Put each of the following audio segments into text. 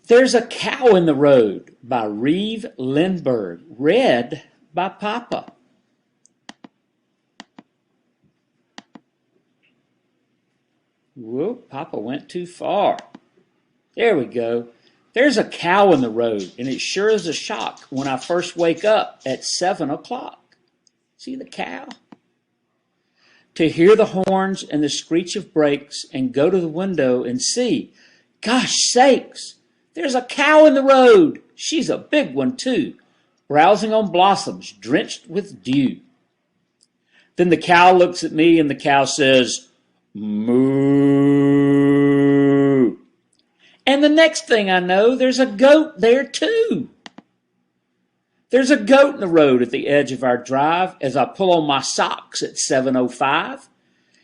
There's a Cow in the Road by Reeve Lindbergh, read by Papa. Whoop, Papa went too far. There we go. There's a cow in the road, and it sure is a shock when I first wake up at 7 o'clock. See the cow? To hear the horns and the screech of brakes and go to the window and see, gosh sakes, there's a cow in the road. She's a big one too, browsing on blossoms drenched with dew. Then the cow looks at me and the cow says, moo. And the next thing I know, there's a goat there too. There's a goat in the road at the edge of our drive as I pull on my socks at 7:05.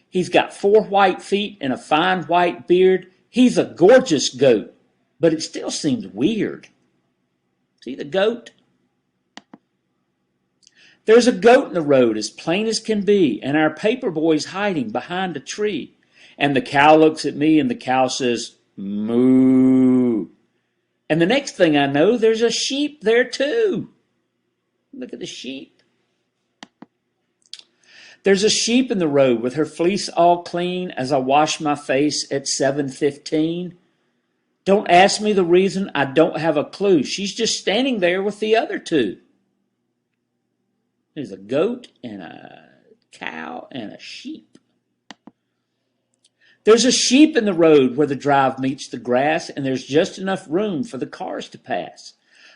He's got 4 white feet and a fine white beard. He's a gorgeous goat, but it still seems weird. See the goat? There's a goat in the road as plain as can be, and our paper boy's hiding behind a tree. And the cow looks at me and the cow says, moo. And the next thing I know, there's a sheep there too. Look at the sheep. There's a sheep in the road with her fleece all clean as I wash my face at 7:15. Don't ask me the reason, I don't have a clue. She's just standing there with the other two. There's a goat and a cow and a sheep. There's a sheep in the road where the drive meets the grass, and there's just enough room for the cars to pass.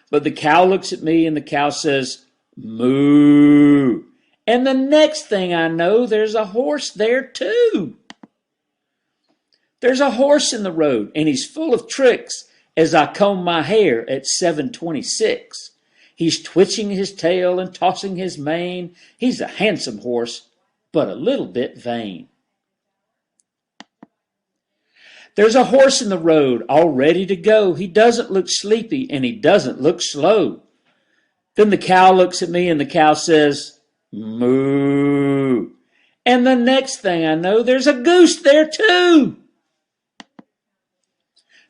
But the cow looks at me and the cow says, moo. And the next thing I know, there's a horse there too. There's a horse in the road, and he's full of tricks as I comb my hair at 7:26. He's twitching his tail and tossing his mane. He's a handsome horse, but a little bit vain. There's a horse in the road all ready to go. He doesn't look sleepy and he doesn't look slow. Then the cow looks at me and the cow says, moo. And the next thing I know, there's a goose there too.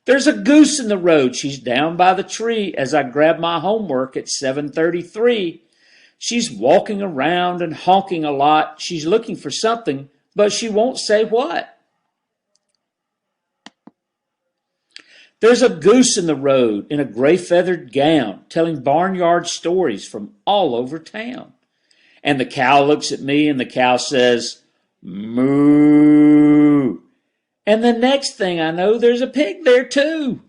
There's a goose in the road. She's down by the tree as I grab my homework at 7:33. She's walking around and honking a lot. She's looking for something, but she won't say what. There's a goose in the road in a gray feathered gown telling barnyard stories from all over town. And the cow looks at me and the cow says, moo. And the next thing I know, there's a pig there too.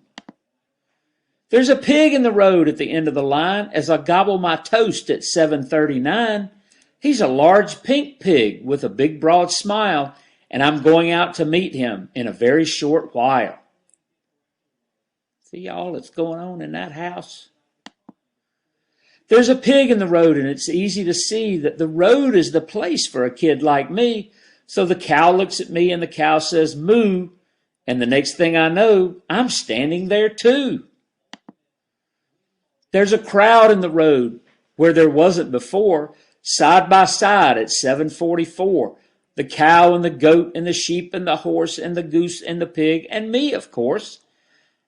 There's a pig in the road at the end of the line as I gobble my toast at 7:39. He's a large pink pig with a big broad smile, and I'm going out to meet him in a very short while. See all that's going on in that house? There's a pig in the road, and it's easy to see that the road is the place for a kid like me. So the cow looks at me and the cow says, moo. And the next thing I know, I'm standing there too. There's a crowd in the road where there wasn't before, side by side at 7:44. The cow and the goat and the sheep and the horse and the goose and the pig and me, of course.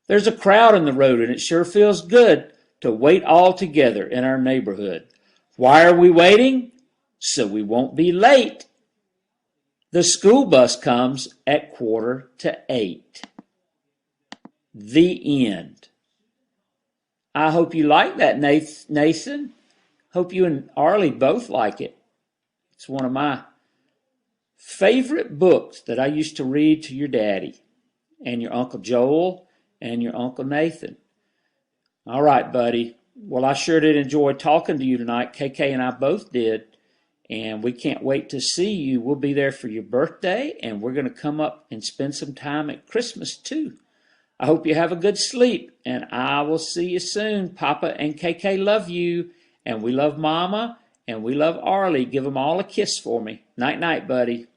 There's a crowd in the road, and it sure feels good to wait all together in our neighborhood. Why are we waiting? So we won't be late. The school bus comes at 7:45. The end. I hope you like that, Nason. Hope you and Arleigh both like it. It's one of my favorite books that I used to read to your daddy and your Uncle Joel and your Uncle Nathan. All right, buddy. Well, I sure did enjoy talking to you tonight. KK and I both did. And we can't wait to see you. We'll be there for your birthday, and we're going to come up and spend some time at Christmas, too. I hope you have a good sleep, and I will see you soon. Papa and KK love you, and we love Mama, and we love Arleigh. Give them all a kiss for me. Night-night, buddy.